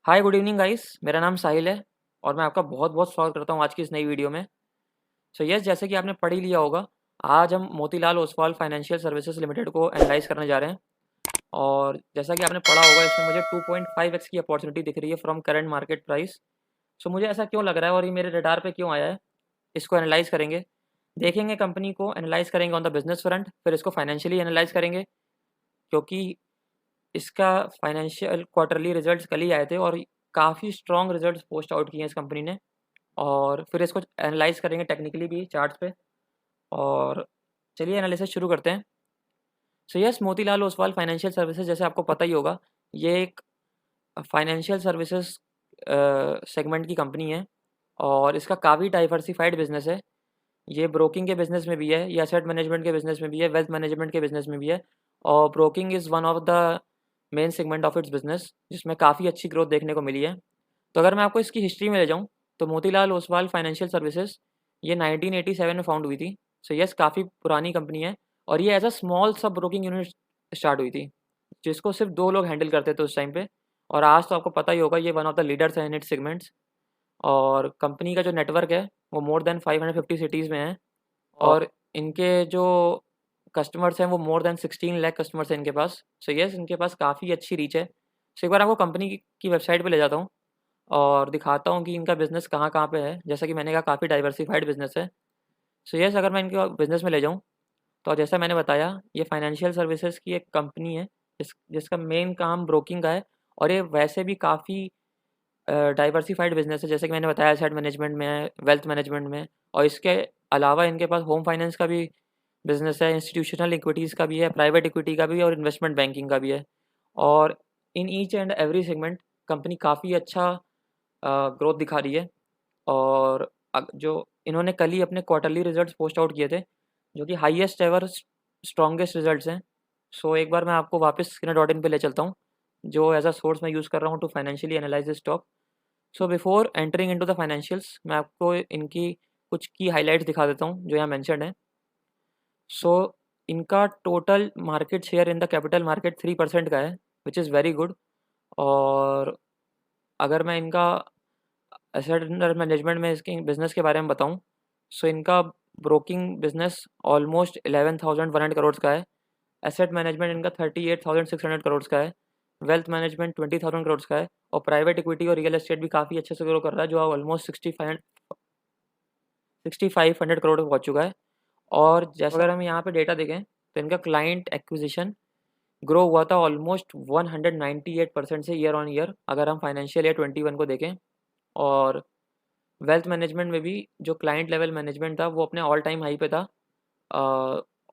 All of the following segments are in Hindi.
हाय गुड इवनिंग गाइस, मेरा नाम साहिल है और मैं आपका बहुत बहुत स्वागत करता हूँ आज की इस नई वीडियो में। सो यस, जैसे कि आपने पढ़ ही लिया होगा, आज हम Motilal Oswal financial services limited को एनालाइज करने जा रहे हैं। और जैसा कि आपने पढ़ा होगा, इसमें मुझे 2.5x की अपॉर्चुनिटी दिख रही है फ्रॉम करंट मार्केट प्राइस। सो मुझे ऐसा क्यों लग रहा है और ये मेरे रडार पे क्यों आया है, इसको एनालाइज करेंगे। देखेंगे कंपनी को, एनालाइज करेंगे ऑन द बिजनेस फ्रंट, फिर इसको फाइनेंशियली एनालाइज करेंगे, क्योंकि इसका फाइनेंशियल क्वार्टरली रिजल्ट्स कल ही आए थे और काफ़ी स्ट्रॉन्ग रिजल्ट्स पोस्ट आउट किए हैं इस कंपनी ने। और फिर इसको एनालाइज करेंगे टेक्निकली भी चार्ट्स पे। और चलिए एनालिसिस शुरू करते हैं। So yes, Motilal Oswal financial services, जैसे आपको पता ही होगा, ये एक फाइनेंशियल सर्विसेज सेगमेंट की कंपनी है और इसका काफ़ी डाइवर्सिफाइड बिजनेस है। ये ब्रोकिंग के बिज़नेस में भी है, ये एसेट मैनेजमेंट के बिज़नेस में भी है, वेल्थ मैनेजमेंट के बिज़नेस में भी है। और broking is one of the main segment of its business, जिसमें काफ़ी अच्छी ग्रोथ देखने को मिली है। तो अगर मैं आपको इसकी हिस्ट्री में ले जाऊँ, तो मोतीलाल ओसवाल फाइनेंशियल सर्विसेज ये 1987 में फाउंड हुई थी। सो यस, काफ़ी पुरानी कंपनी है और ये एज अ स्मॉल सब ब्रोकिंग यूनिट स्टार्ट हुई थी, जिसको सिर्फ 2 लोग हैंडल करते थे उस टाइम पे। और आज तो आपको पता ही होगा, ये वन ऑफ द लीडर्स है इन इट्स सेगमेंट्स। और कंपनी का जो नेटवर्क है वो मोर देन 550 सिटीज़ में है। और इनके जो कस्टमर्स हैं वो मोर देन 16 लाख कस्टमर्स हैं इनके पास। सो यस, इनके पास काफ़ी अच्छी रीच है। सो एक बार आपको कंपनी की वेबसाइट पे ले जाता हूँ और दिखाता हूँ कि इनका बिज़नेस कहाँ-कहाँ पे है। जैसा कि मैंने कहा, काफ़ी डाइवर्सिफाइड बिज़नेस है। सो यस, अगर मैं इनके बिज़नेस में ले जाऊँ, तो जैसा मैंने बताया, ये फाइनेंशियल सर्विसेज़ की एक कंपनी है जिसका मेन काम ब्रोकिंग का है। और ये वैसे भी काफ़ी डाइवर्सिफाइड बिज़नेस है, जैसे कि मैंने बताया, एसेट मैनेजमेंट में है, वेल्थ मैनेजमेंट में। और इसके अलावा इनके पास होम फाइनेंस का भी बिज़नेस है, इंस्टीट्यूशनल इक्विटीज़ का भी है, प्राइवेट इक्विटी का भी है और इन्वेस्टमेंट बैंकिंग का भी है। और in each and every segment company काफ़ी अच्छा ग्रोथ दिखा रही है। और जो इन्होंने कल ही अपने क्वार्टरली रिजल्ट्स पोस्ट आउट किए थे, जो कि हाईएस्ट एवर स्ट्रॉन्गेस्ट रिजल्ट्स हैं। सो एक बार मैं आपको वापस स्किनर डॉट इन पे ले चलता हूँ, जो एज अ सोर्स मैं यूज़ कर रहा हूँ to financially analyse this stock. So before entering into the financials, मैं आपको इनकी कुछ की हाइलाइट्स दिखा देता हूँ जो यहाँ मेंशन्ड है। सो इनका total market share in the capital market 3% का है, विच इज़ वेरी गुड। और अगर मैं इनका एसेट अंडर मैनेजमेंट में इसके बिज़नेस के बारे में बताऊँ, सो इनका ब्रोकिंग बिज़नेस ऑलमोस्ट 11,100 करोड़ का है। एसेट मैनेजमेंट इनका 38,600 करोड़ का है। वेल्थ मैनेजमेंट 20,000 करोड़ का है। और प्राइवेट इक्विटी और रियल एस्टेट भी काफ़ी अच्छे से ग्रो कर रहा है, जो ऑलमोस्ट 6,500 करोड़ पे पहुँच चुका है। और जैसे अगर हम यहाँ पे डेटा देखें, तो इनका क्लाइंट एक्विजिशन ग्रो हुआ था ऑलमोस्ट 198% से ईयर ऑन ईयर, अगर हम फाइनेंशियल ईयर 21 को देखें। और वेल्थ मैनेजमेंट में भी जो क्लाइंट लेवल मैनेजमेंट था, वो अपने ऑल टाइम हाई पे था।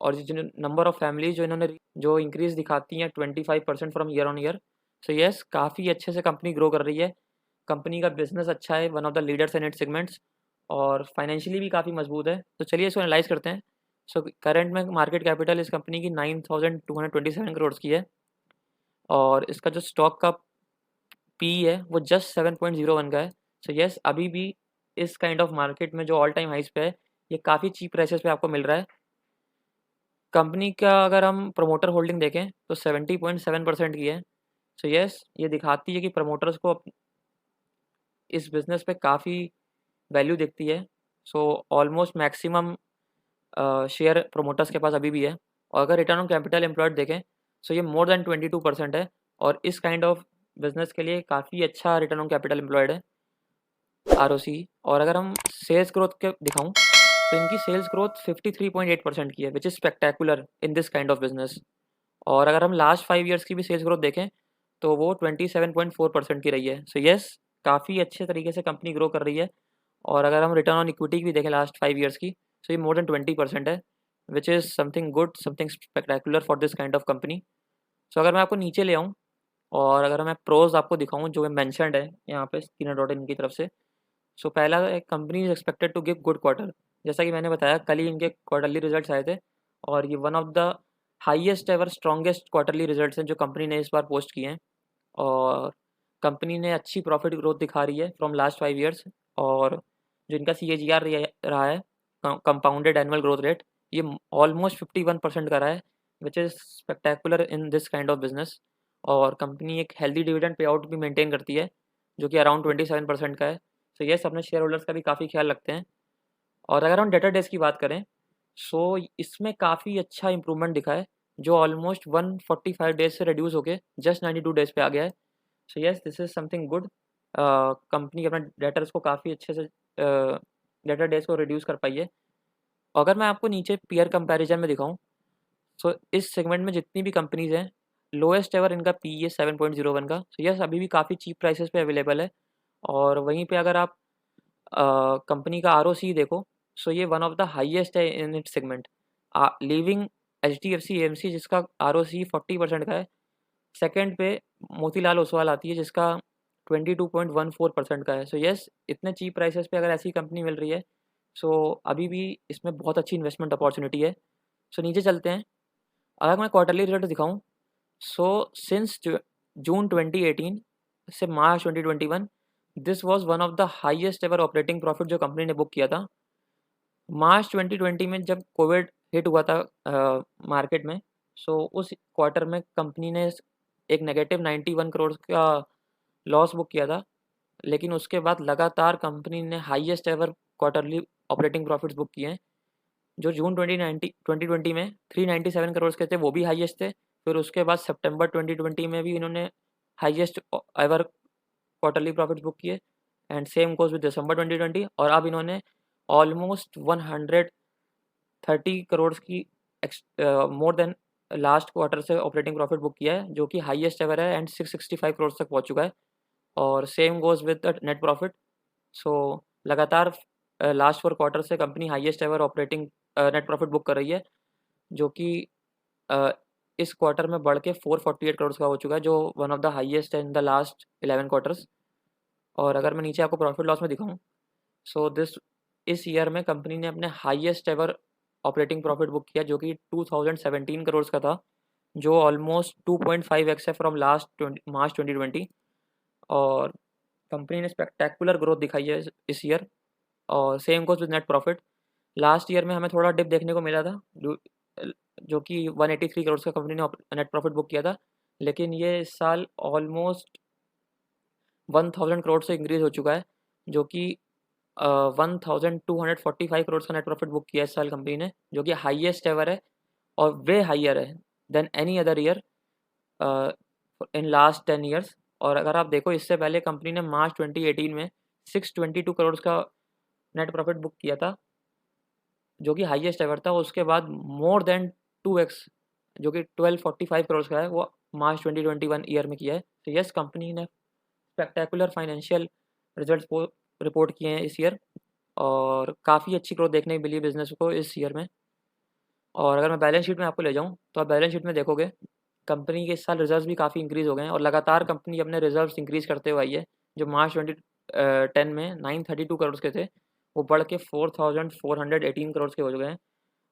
और जो नंबर ऑफ फैमिलीज जो इन्होंने जो इंक्रीज दिखाती हैं 25% from year on year. So yes, काफ़ी अच्छे से कंपनी ग्रो कर रही है। कंपनी का बिजनेस अच्छा है, one of the leaders in it segments. और फाइनेंशियली भी काफ़ी मजबूत है। तो चलिए इसको एनालाइज करते हैं। सो करंट में मार्केट कैपिटल इस कंपनी की 9,227 करोड़ की है। और इसका जो स्टॉक का पी है वो जस्ट 7.01 का है। सो यस, अभी भी इस काइंड ऑफ मार्केट में जो ऑल टाइम हाइस पे है, ये काफ़ी चीप प्राइसेस पे आपको मिल रहा है। कंपनी का अगर हम प्रमोटर होल्डिंग देखें, तो 70.7% की है। सो यस, ये दिखाती है कि प्रमोटर्स को इस बिज़नेस पे काफ़ी वैल्यू दिखती है। So almost maximum share promoters के पास अभी भी है। और अगर रिटर्न ऑन कैपिटल एम्प्लॉयड देखें, सो ये मोर देन 22% है। और इस काइंड ऑफ बिज़नेस के लिए काफ़ी अच्छा रिटर्न ऑन कैपिटल एम्प्लॉयड है, आरओसी। और अगर हम सेल्स ग्रोथ के दिखाऊँ, तो इनकी सेल्स ग्रोथ 53.8% की है, which is spectacular in this kind of business. और अगर हम लास्ट 5 ईयर्स की भी सेल्स ग्रोथ देखें, तो वो 27.4% की रही है। सो यस, काफ़ी अच्छे तरीके से कंपनी ग्रो कर रही है। और अगर हम रिटर्न ऑन इक्विटी भी देखें लास्ट 5 ईयर्स की, सो ये मोर देन 20% है, which is something good, something spectacular for this kind of company. So अगर मैं आपको नीचे ले आऊँ और अगर मैं प्रोज आपको दिखाऊँ जो मेंशन्ड है यहाँ पे स्किनर डॉट इन की तरफ से। सो पहला, एक company is expected to give good quarter. जैसा कि मैंने बताया, कल ही इनके क्वार्टरली रिजल्ट्स आए थे और ये one of the highest ever strongest quarterly results हैं जो कंपनी ने इस बार पोस्ट किए हैं। और कंपनी ने अच्छी प्रॉफिट ग्रोथ दिखा रही है फ्रॉम लास्ट 5 ईयर्स। और जो इनका सीएजीआर रहा है, कंपाउंडेड एनुअल ग्रोथ रेट, ये ऑलमोस्ट 51% का रहा है, which is spectacular in this kind of business. और कंपनी एक हेल्दी डिविडेंड पे आउट भी मेंटेन करती है। जो कि अराउंड 27% का है। सो येस, अपने शेयर होल्डर्स का भी काफ़ी ख्याल रखते हैं। और अगर हम डेटर डेज़ की बात करें, सो इसमें काफ़ी अच्छा इम्प्रूवमेंट दिखा है, जो ऑलमोस्ट 145 डेज़ से रिड्यूस होके जस्ट 92 डेज़ पे आ गया है। So yes, this is something good. Company अपने डेटर्स को काफ़ी अच्छे से डेटर डेज़ को रिड्यूस कर पाई है। अगर मैं आपको नीचे पीयर कंपैरिजन में दिखाऊँ, सो इस सेगमेंट में जितनी भी कंपनीज़ हैं, लोएस्ट एवर इनका पीई है 7.01 का। सो यस, अभी भी काफ़ी चीप प्राइसेस पे अवेलेबल है। और वहीं पे अगर आप कंपनी का आरओसी देखो, सो ये वन ऑफ द हाईएस्ट है in its segment, leaving HDFC AMC जिसका आरओसी 40% का है। सेकंड पे मोतीलाल ओसवाल आती है जिसका 22.14% का है। सो यस, इतने चीप प्राइसेस पे अगर ऐसी कंपनी मिल रही है, सो अभी भी इसमें बहुत अच्छी इन्वेस्टमेंट अपॉर्चुनिटी है। सो नीचे चलते हैं। अगर मैं क्वार्टरली रिजल्ट दिखाऊँ, सो सिंस जून 2018 से मार्च 2021, this was one of the highest ever operating profit जो कंपनी ने बुक किया था। मार्च 2020 में जब कोविड हिट हुआ था मार्केट में, सो उस क्वार्टर में कंपनी ने एक नेगेटिव 91 करोड़ का लॉस बुक किया था। लेकिन उसके बाद लगातार कंपनी ने highest ever quarterly operating profits book किए हैं, जो जून 2020 में 397 करोड़ के थे, वो भी हाईएस्ट थे। फिर उसके बाद सितंबर 2020 में भी इन्होंने highest ever quarterly profits book किए, and same goes with December 2020। और अब इन्होंने ऑलमोस्ट 130 करोड़ की मोर देन लास्ट क्वार्टर से ऑपरेटिंग प्रॉफिट बुक किया है, जो कि हाईएस्ट एवर है, एंड 665 करोड़ तक पहुंच चुका है। और same goes with the net profit. So लगातार लास्ट 4 क्वार्टर से company highest ever operating net profit book कर रही है, जो कि अ, इस क्वार्टर में बढ़ के 448 करोड़ का हो चुका है, जो वन ऑफ द हाईएस्ट है इन द लास्ट 11 क्वार्टर्स। और अगर मैं नीचे आपको प्रॉफिट लॉस में दिखाऊँ, सो इस ईयर में कंपनी ने अपने highest ever operating profit book किया, जो कि 2017 करोड़ का था, जो ऑलमोस्ट 2.5x है फ्रॉम लास्ट मार्च 2020। और कंपनी ने स्पेक्टेकुलर ग्रोथ दिखाई है इस ईयर। और same goes with net profit. Last year में हमें थोड़ा डिप देखने को मिला था, जो कि 183 करोड़ का कंपनी ने नेट प्रॉफिट बुक किया था। लेकिन ये इस साल ऑलमोस्ट 1000 करोड़ से इंक्रीज़ हो चुका है, जो कि 1245 करोड़ का नेट प्रॉफिट बुक किया है इस साल कंपनी ने, जो कि हाईएस्ट एवर है और वे हाइयर है than any other year in last 10 years. और अगर आप देखो, इससे पहले कंपनी ने मार्च 2018 में 622 करोड़ का नेट प्रॉफिट बुक किया था, जो कि हाईएस्ट एवर था। उसके बाद मोर देन 2x, जो कि 1245 करोड़ का है, वो मार्च 2021 ईयर में किया है। तो यस, कंपनी ने स्पेक्टेकुलर फाइनेंशियल रिजल्ट्स को रिपोर्ट किए हैं इस ईयर, और काफ़ी अच्छी ग्रोथ देखने को मिली बिज़नेस को इस ईयर में। और अगर मैं बैलेंस शीट में आपको ले जाऊँ, तो आप बैलेंस शीट में देखोगे कंपनी के इस साल रिजर्व्स भी काफ़ी इंक्रीज़ हो गए हैं, और लगातार कंपनी अपने रिजर्व्स इंक्रीज़ करते हुए आई है। जो मार्च 2010 में 932 करोड़ के थे, वो बढ़ के 4418 करोड़ के हो चुके हैं।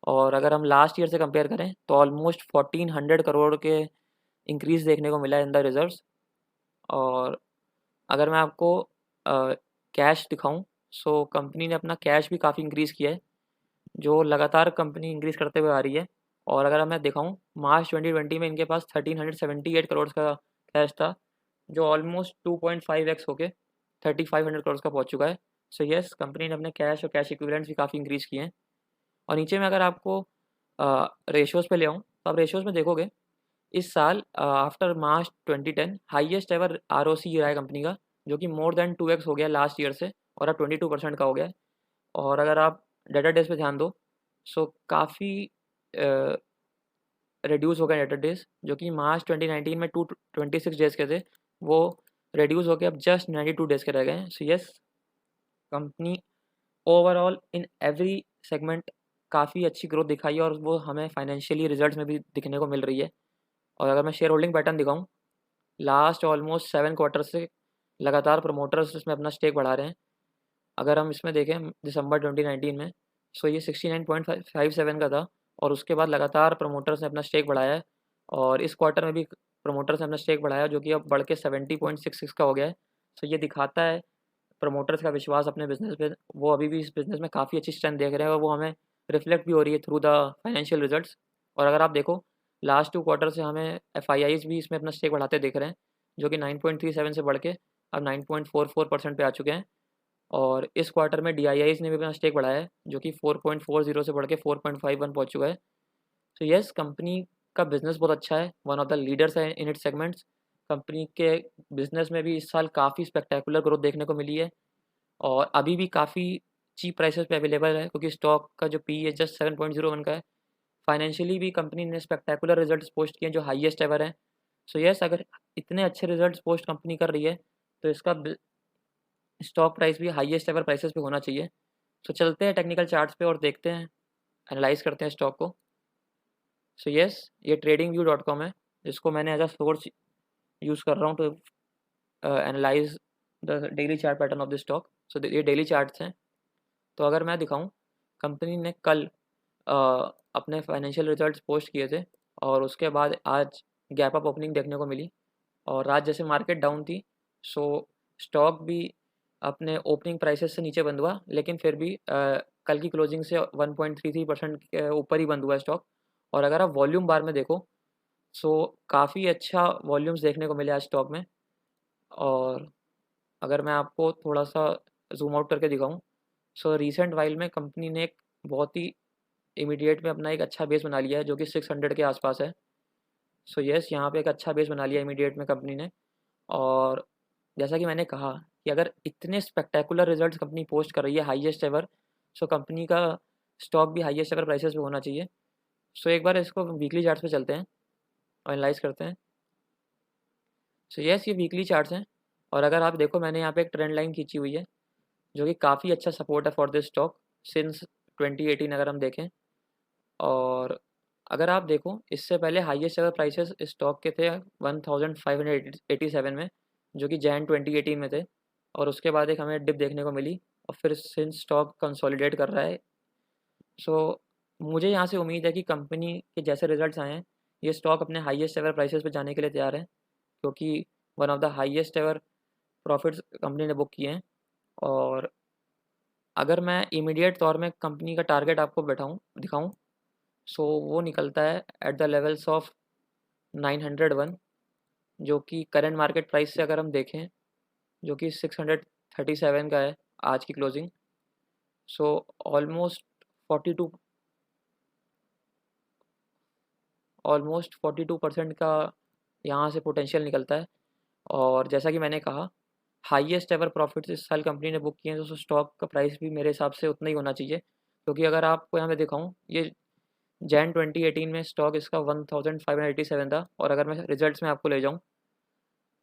और अगर हम लास्ट ईयर से कंपेयर करें, तो ऑलमोस्ट 1400 करोड़ के इंक्रीज़ देखने को मिला है इन द रिजर्व्स। और अगर मैं आपको कैश दिखाऊँ, सो कंपनी ने अपना कैश भी काफ़ी इंक्रीज़ किया है, जो लगातार कंपनी इंक्रीज़ करते हुए आ रही है। और अगर मैं दिखाऊँ, मार्च 2020 में इनके पास 1378 करोड़ का कैश था, जो ऑलमोस्ट 2.5x होके 3500 करोड़ का पहुँच चुका है। सो येस, कंपनी ने अपने कैश और कैश इक्विवेलेंट्स भी काफ़ी इंक्रीज़ किए हैं। और नीचे में अगर आपको रेशियोज़ पे ले आऊँ, तो आप रेशियोज़ में देखोगे इस साल after March 2010 highest ever ROC रहा है कंपनी का, जो कि मोर देन 2x हो गया लास्ट ईयर से, और अब 22% का हो गया है। और अगर आप डेटा डेज़ पे ध्यान दो, सो काफ़ी रिड्यूस हो गए डेटा डेज़, जो कि मार्च 2019 में 226 डेज़ के थे, वो रिड्यूस होके अब जस्ट 92 डेज़ के रह गए हैं। So yes, company overall in every segment काफ़ी अच्छी ग्रोथ दिखाई है, और वो हमें फाइनेंशियली रिजल्ट्स में भी दिखने को मिल रही है। और अगर मैं शेयर होल्डिंग पैटर्न दिखाऊँ, लास्ट ऑलमोस्ट 7 क्वार्टर से लगातार प्रमोटर्स इसमें अपना स्टेक बढ़ा रहे हैं। अगर हम इसमें देखें दिसंबर 2019 में, सो ये 69.57 का था, और उसके बाद लगातार प्रमोटर्स ने अपना स्टेक बढ़ाया है। और इस क्वार्टर में भी प्रमोटर्स ने अपना स्टेक बढ़ाया, जो कि अब बढ़ के 70.66 का हो गया है। सो ये दिखाता है प्रमोटर्स का विश्वास अपने बिज़नेस पे, वो अभी भी इस बिज़नेस में काफ़ी अच्छी स्ट्रेंथ देख रहे हैं, और वो हमें रिफ्लेक्ट भी हो रही है थ्रू द फाइनेंशियल रिजल्ट्स। और अगर आप देखो, लास्ट 2 क्वार्टर से हमें एफआईआईज़ भी इसमें अपना स्टेक बढ़ाते दिख रहे हैं, जो कि 9.37 से बढ़ के अब 9.44% पे आ चुके हैं। और इस क्वार्टर में DIIs ने भी अपना स्टेक बढ़ाया है, जो कि 4.40 से बढ़ के 4.51 पहुँच चुका है। तो येस, कंपनी का बिज़नेस बहुत अच्छा है, वन ऑफ द लीडर्स है इन इट्स सेगमेंट्स। कंपनी के बिज़नेस में भी इस साल काफ़ी स्पेक्टेकुलर ग्रोथ देखने को मिली है और अभी भी काफ़ी चीप प्राइसेस पे अवेलेबल है, क्योंकि स्टॉक का जो पी है जस्ट 7.01 का है। फाइनेंशियली भी कंपनी ने स्पेक्टेकुलर रिजल्ट्स पोस्ट किए हैं जो हाईएस्ट एवर हैं। सो येस, अगर इतने अच्छे रिजल्ट्स पोस्ट कंपनी कर रही है तो इसका स्टॉक प्राइस भी हाईएस्ट एवर प्राइसेस पे होना चाहिए। सो चलते हैं टेक्निकल चार्ट्स पे और देखते हैं, एनालाइज करते हैं स्टॉक को। सो येस, ये tradingview.com है, जिसको मैंने एज अ सोर्स यूज़ कर रहा हूँ to analyse the daily chart pattern of the stock. So ये डेली चार्ट्स हैं। तो अगर मैं दिखाऊं, कंपनी ने कल अपने फाइनेंशियल रिजल्ट्स पोस्ट किए थे और उसके बाद आज गैप अप ओपनिंग देखने को मिली। और आज जैसे मार्केट डाउन थी, सो स्टॉक भी अपने ओपनिंग प्राइसेस से नीचे बंद हुआ, लेकिन फिर भी कल की क्लोजिंग से 1.33% के ऊपर ही बंद हुआ स्टॉक। और अगर आप वॉल्यूम बार में देखो, सो काफ़ी अच्छा वॉल्यूम्स देखने को मिले आज स्टॉक में। और अगर मैं आपको थोड़ा सा ज़ूम आउट करके दिखाऊं, सो रिसेंट वाइल में कंपनी ने एक बहुत ही इमीडिएट में अपना एक अच्छा बेस बना लिया है, जो कि 600 के आसपास है। सो येस, यहाँ पे एक अच्छा बेस बना लिया इमीडिएट में कंपनी ने। और जैसा कि मैंने कहा कि अगर इतने स्पेक्टेकुलर रिजल्ट्स कंपनी पोस्ट कर रही है हाईएस्ट एवर, सो कंपनी का स्टॉक भी हाईएस्ट एवर प्राइसेस पे होना चाहिए। सो एक बार इसको वीकली चार्ट्स पे चलते हैं और एनालाइज करते हैं। सो येस, ये वीकली चार्ट्स हैं और अगर आप देखो, मैंने यहाँ पे एक ट्रेंड लाइन खींची हुई है, जो कि काफ़ी अच्छा सपोर्ट है फॉर दिस स्टॉक सिंस 2018 अगर हम देखें। और अगर आप देखो, इससे पहले हाईएस्ट एवर प्राइसेस स्टॉक के थे 1587 में, जो कि जैन 2018 में थे। और उसके बाद एक हमें डिप देखने को मिली और फिर सिंस स्टॉक कंसोलिडेट कर रहा है। सो मुझे यहाँ से उम्मीद है कि कंपनी के जैसे रिजल्ट्स आए हैं, ये स्टॉक अपने हाईएस्ट एवर प्राइसेस पे जाने के लिए तैयार है, क्योंकि one of the highest ever profits company ने बुक किए हैं। और अगर मैं इमीडिएट तौर में कंपनी का टारगेट आपको दिखाऊं, सो वो निकलता है एट द लेवल्स ऑफ 901, जो कि करंट मार्केट प्राइस से अगर हम देखें, जो कि 637 का है आज की क्लोजिंग। सो ऑलमोस्ट 42 42% का यहाँ से पोटेंशियल निकलता है। और जैसा कि मैंने कहा, हाईएस्ट एवर प्रॉफिट्स इस साल कंपनी ने बुक किए हैं, तो स्टॉक का प्राइस भी मेरे हिसाब से उतना ही होना चाहिए। क्योंकि अगर आपको यहाँ पे दिखाऊं, ये जैन 2018 में स्टॉक इसका 1587 था। और अगर मैं रिजल्ट्स में आपको ले जाऊं,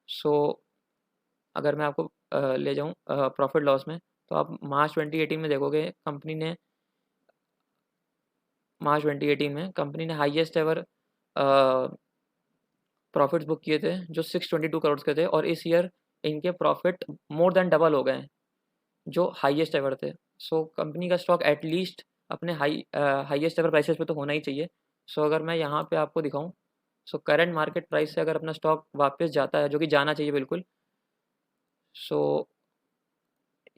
सो अगर मैं आपको ले जाऊं प्रॉफिट लॉस में, तो आप मार्च 2018 में देखोगे, कंपनी ने हाईएस्ट एवर प्रॉफिट्स बुक किए थे, जो 622 करोड़ के थे। और इस ईयर इनके प्रॉफिट मोर देन डबल हो गए हैं, जो हाईएस्ट एवर थे। सो कंपनी का स्टॉक एटलीस्ट अपने हाईएस्ट एवर प्राइसेस पे तो होना ही चाहिए। सो अगर मैं यहाँ पे आपको दिखाऊं, सो करंट मार्केट प्राइस से अगर अपना स्टॉक वापस जाता है, जो कि जाना चाहिए बिल्कुल, सो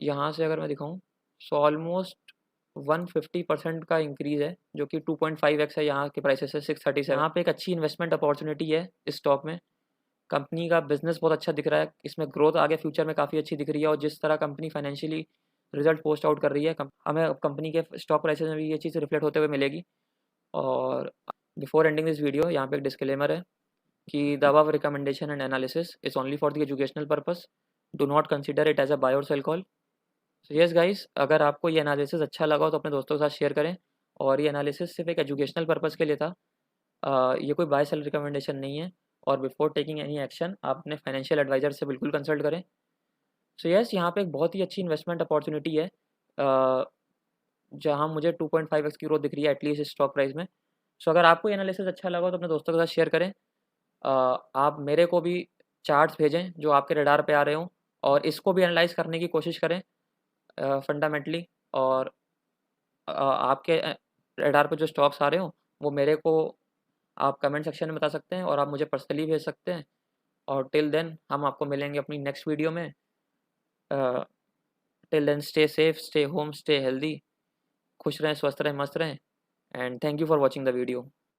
यहाँ से अगर मैं दिखाऊं, सो ऑलमोस्ट 150% का इंक्रीज़ है, जो कि 2.5x है यहाँ के प्राइसेस से 637। यहाँ पे एक अच्छी इन्वेस्टमेंट अपॉर्चुनिटी है इस स्टॉक में। कंपनी का बिजनेस बहुत अच्छा दिख रहा है, इसमें ग्रोथ आगे फ्यूचर में काफ़ी अच्छी दिख रही है। और जिस तरह company financially result post out कर रही है, हमें कंपनी के स्टॉक प्राइसेस में भी ये चीज़ रिफ्लेक्ट होते हुए मिलेगी। और बिफोर एंडिंग दिस वीडियो, यहाँ पे एक डिस्क्लेमर है कि the above recommendation and analysis is only for the educational purpose, do not consider it as a buy or sell call. So yes guys, अगर आपको ये एनालिसिस अच्छा लगा हो तो अपने दोस्तों के साथ शेयर करें। और ये एनालिसिस सिर्फ एक एजुकेशनल पर्पज़ के लिए था, ये कोई बाय सेल रिकमेंडेशन नहीं है। और बिफोर टेकिंग एनी एक्शन, आप अपने फाइनेंशियल एडवाइज़र से बिल्कुल कंसल्ट करें। सो यस, यहाँ पे एक बहुत ही अच्छी इन्वेस्टमेंट अपॉर्चुनिटी है, जहाँ मुझे 2.5x की ग्रोथ दिख रही है एटलीस्ट इस स्टॉक प्राइस में। सो अगर आपको ये एनालिसिस अच्छा लगा हो तो अपने दोस्तों के साथ शेयर करें। आप मेरे को भी चार्ट्स भेजें जो आपके रडार पे आ रहे हों, और इसको भी एनालाइज करने की कोशिश करें फंडामेंटली। और आपके रडार पे जो स्टॉक्स आ रहे हो, वो मेरे को आप कमेंट सेक्शन में बता सकते हैं और आप मुझे पर्सनली भेज सकते हैं। और टिल देन हम आपको मिलेंगे अपनी नेक्स्ट वीडियो में। Till then stay safe, stay home, stay healthy, खुश रहें, स्वस्थ रहें, मस्त रहें। And thank you for watching the video.